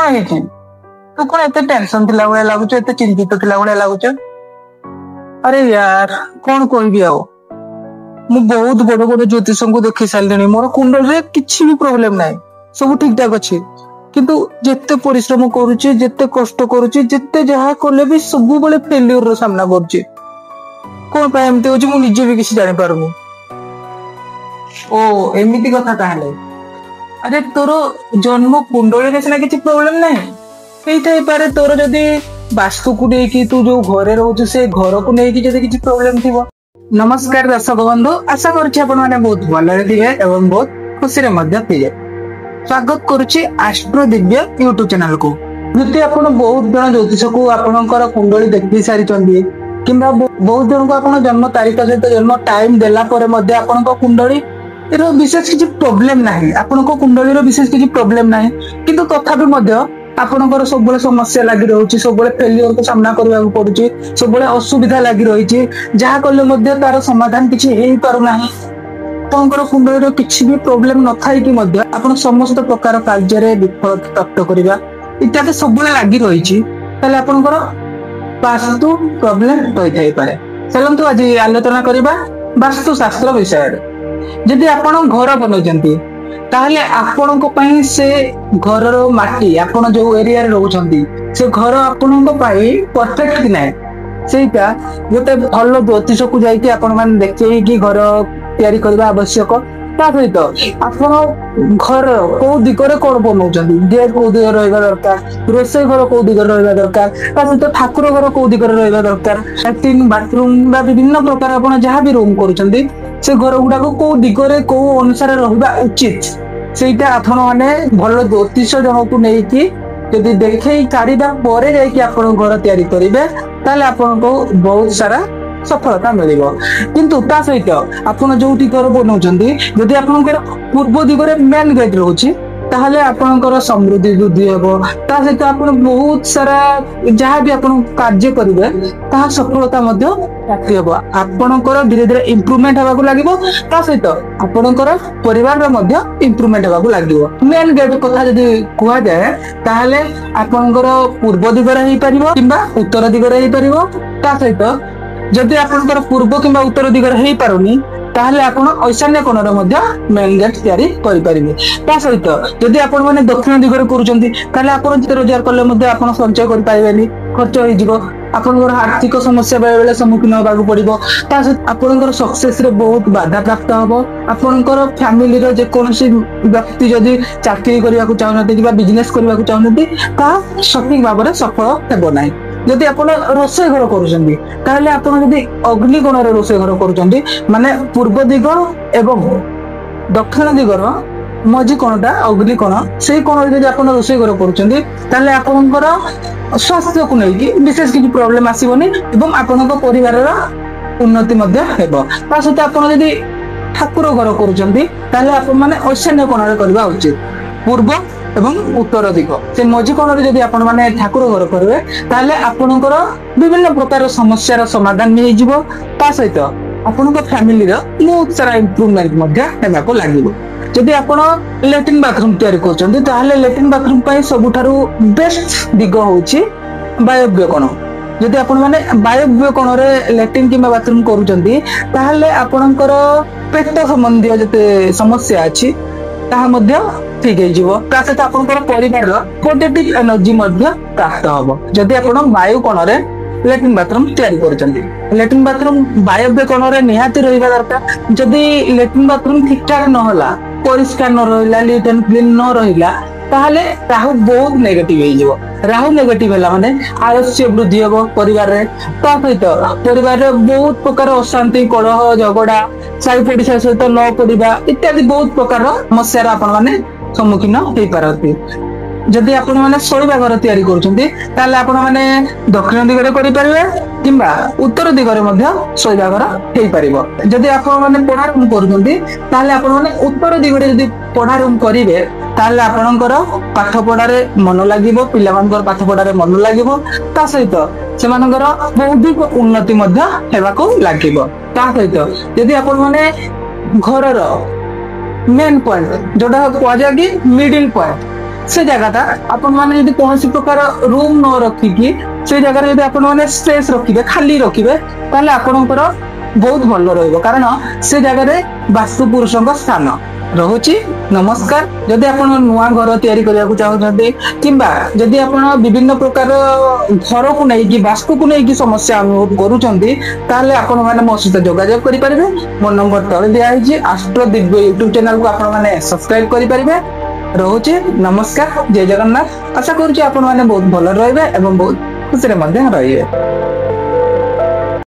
कौन है तू कौन एते टेंशन थिला भले लागुच एते चिंतित थिला भले लागुच अरे यार कौन कहबी आओ मु बहुत बड़ बड़ ज्योतिष को देखी सारे मोर कुंडल रे किछि भी प्रॉब्लम नाही सब ठीक ठाक अच्छे किंतु जिते परिश्रम करुचे जिते कष्ट करुचे जिते जहाँ कले भी सब बड़े फेल्यूर रो सामना करुचे कौन पाए एमती होची मु निजे भी किसी जानि पारुनी ओ एमिति कथा ताहले अरे तोर जन्म कुंडली रे सिना किछि प्रॉब्लम नाही एई थाई पारे तोर जदी वास्तु को नेकी तू जो घरे रहउछ से घर को नेकी जदी किछि प्रॉब्लम थिबो। नमस्कार दर्शक बंधु आशा करुछि आपण माने बहुत भलरे थिबे एवं बहुत खुशी रे मध्य थिबे। स्वागत करुछि एस्ट्रो दिव्य यूट्यूब चैनल को। जति आपण बहुत जन ज्योतिष को आपणकर कुंडली देखि सारी चंदी किंबा बहुत जन को आपण जन्म तारीख सहित जन्म टाइम देला परे मध्य आपणक कुंडली एरो विशेष किछि प्रॉब्लम नाही आपणक कुंडली रो विशेष किछि प्रॉब्लम नाही किंतु तथापि मध्य आपणकर सब बळे समस्या लागि रहउछि सब बळे फेल्यूर को सामना करबा को पडुछि सब बळे असुविधा लागि रहिछि जहा कले मध्य तार समाधान किछि हेई पारु नाही आपणकर कुंडली रो किछि भी प्रॉब्लम न थाई कि मध्य आपण समस्त प्रकार कार्य रे विफलता प्राप्त करबा इत्यादि सब बळे लागि रहिछि तले आपणकर वास्तु प्रॉब्लम होई थाई पारे। चलंतु आज आलोचना करबा वास्तु शास्त्र विषय रे। जदि आपण घर बनौचंती ताहले आपणको पई से घरर माटी आपण जो एरिया रे रहउचंती से घर आपणको पई परफेक्ट कि नाही सेटा गोटे भल ज्योतिष को जाई कि आपण मान देखै कि घर तयारी करबा आवश्यक ता सहित आपण घर को दिगरे कोन बनौचंती गेट को दिगरे रहबा दरकार रोसे घर को दिगरे रहबा दरकार ता सहित ठाकुर घर को दिगरे रहबा दरकार लैट्रिन बाथरूम बा विभिन्न प्रकार आपण जहां भी रूम करूचंती से घर गुडा को दिगरे को अनुसार रहबा उचित सेटा आपण माने भल ज्योतिष जन को नै कि यदि देखै कारिबा परे जाय कि आपण घर तयारी करिवे ताले आपण को बहुत सारा सफलता मिलिबो किंतु ता सहित आपण जोटी घर बनौचंदी जदि आपनकर पूर्व दिगरे मेन गेट रहउची ताहले आपनकर समृद्धि वृद्धि हेबो ता सहित आपण बहुत सारा जहां भी आपण कार्य करिवे ता सफलता मध्ये प्राप्ति हेबो आपनकर धीरे धीरे इंप्रूवमेंट हेबा को लागिबो ता सहित आपनकर परिवार रे मध्ये इंप्रूवमेंट हेबा को लागिबो। मेन गेट कथा जदि कुआ जाय ताहले आपनकर पूर्व दिगरे हेई परिबो किबा उत्तर दिगरे हेई परिबो ता सहित जदि आपनकर पूर्व किबा उत्तर दिगरे हेई पारुनी ताहले आपण ईशान्य कोण रे मध्ये मेन गेट तयारी करि परिबे ता सहित जदि आपण माने दक्षिण दिगरे करूचंती ताहले आपण जिते रोजगार करले मध्ये आपण संचय करि पाइबेनी खर्च होई जिवो आपनकर आर्थिक समस्या बेले बेले सम्मुखीन होबा को पड़िबो ता सहित आपनकर सक्सेस रे बहुत बाधा प्राप्त होबो आपनकर फैमिली रे जे कोनसी व्यक्ति जदि चाकरी करिया को चाहनते किबा बिजनेस करिया को चाहनते ता सठिक भाबरे सफल हेबो नाही। जदि आपण रोसे घर करूचंती ताहले आपण जदि अग्नि कोण रे रोसे घर करूचंती माने पूर्व दिग एवं दक्षिण दिगर मझी कोणटा अग्नि कोण से कोण जदि आपण रोसे घर करूचंती ताहले आपनकर स्वास्थ्य को नै कि विशेष किछि प्रॉब्लम आसीबोनी एवं आपनक परिवार रा उन्नति मध्ये हेबो ता सहित आपण जदि ठाकुर घर करूचंती ताहले आपण माने ईशान्य कोण रे करबा उचित पूर्व एवं उत्तर दिग से मझी कोण रे जदि आपण माने ठाकुर घर करबे ताहले आपनकर विभिन्न प्रकार समस्या समाधान मिल जिवो ता सहित आपनक फैमिली रो बहुत सारा इंप्रूवमेंट मध्ये हेबा को लागिवो। जदि आपण लैट्रिन बाथरूम तयारी करचंती ताहले लैट्रिन बाथरूम पई सबुठारु बेस्ट दिग होउची वायव्य कोण जदि आपण माने वायव्य कोण रे लैट्रिन किबा बाथरूम करूचंती ताहले आपनकर पेट संबंधी जते समस्या अछि ताहा मध्ये ठीक है जीवो ता सहित आपनकर परिवार रो पॉजिटिव एनर्जी मध्ये प्राप्त होबो। जदि आपण वायु कोण रे लैट्रिन बाथरूम तयारी करचंती लैट्रिन बाथरूम वायव्य कोण रे निहाती रहिबा दरकार जदि लैट्रिन बाथरूम ठीक ठाक न होला परिष्कार न रहिला नीट एंड क्लीन न रहिला ताहले राहु बहुत नेगेटिव हे जीवो राहु नेगेटिव होला माने आलस्य वृद्धि हेबो परिवार रे ता सहित परिवार रे बहुत प्रकार अशांति कलह झगड़ा साई पड़िसा सहित न पड़िबा इत्यादि बहुत प्रकार समस्या आपण माने सम्मुखीन होई पारती। जदि आपण माने सोइबा घर तयारी करूचंती ताले आपण माने दक्षिण दिगरे करि परिबे किबा उत्तर दिगरे मध्ये सोइबा घर हेई परिबो। जदि आपण माने पढ़ा रूम करूचंती ताले आपण माने उत्तर दिगरे जदि पढ़ा रूम करिवे ताले आपणकर पाठ पढ़ारे मन लागिबो पिलामानकर पाठ पढ़ारे मन लागिबो ता सहित सेमानकर बौद्धिक उन्नति मध्ये हेबाको लागिबो। ता सहित जदि आपण माने घरर मेन पॉइंट जोटा कुआ जाय कि मिडिल पॉइंट से जगहटा आपण माने यदि कोनोसी प्रकार रूम न रखिकी से जगह यदि आपण माने स्पेस रखिबे खाली रखिबे ताले आपणकर बहुत भल रहइबो कारण से जगह रे वास्तु पुरुषक स्थान रहुची। नमस्कार। जदि आपण नुआ घर तैयारी करिया को चाहउछन्ते किंबा जदि आपण विभिन्न प्रकार घर को नै कि वास्तु को नै कि समस्या अनुभव करूछन्ते ताले आपण माने मो सहित जोगाजोग करि परिबे। मो नंबर तळे दिया हिची एस्ट्रो दिव्य यूट्यूब चैनल को आपण माने सब्सक्राइब करि परिबे। रहुची। नमस्कार। जय जगन्नाथ। आशा करूची आपण माने बहुत भल रहइबे एवं बहुत खुशी रे मध्य रहइबे।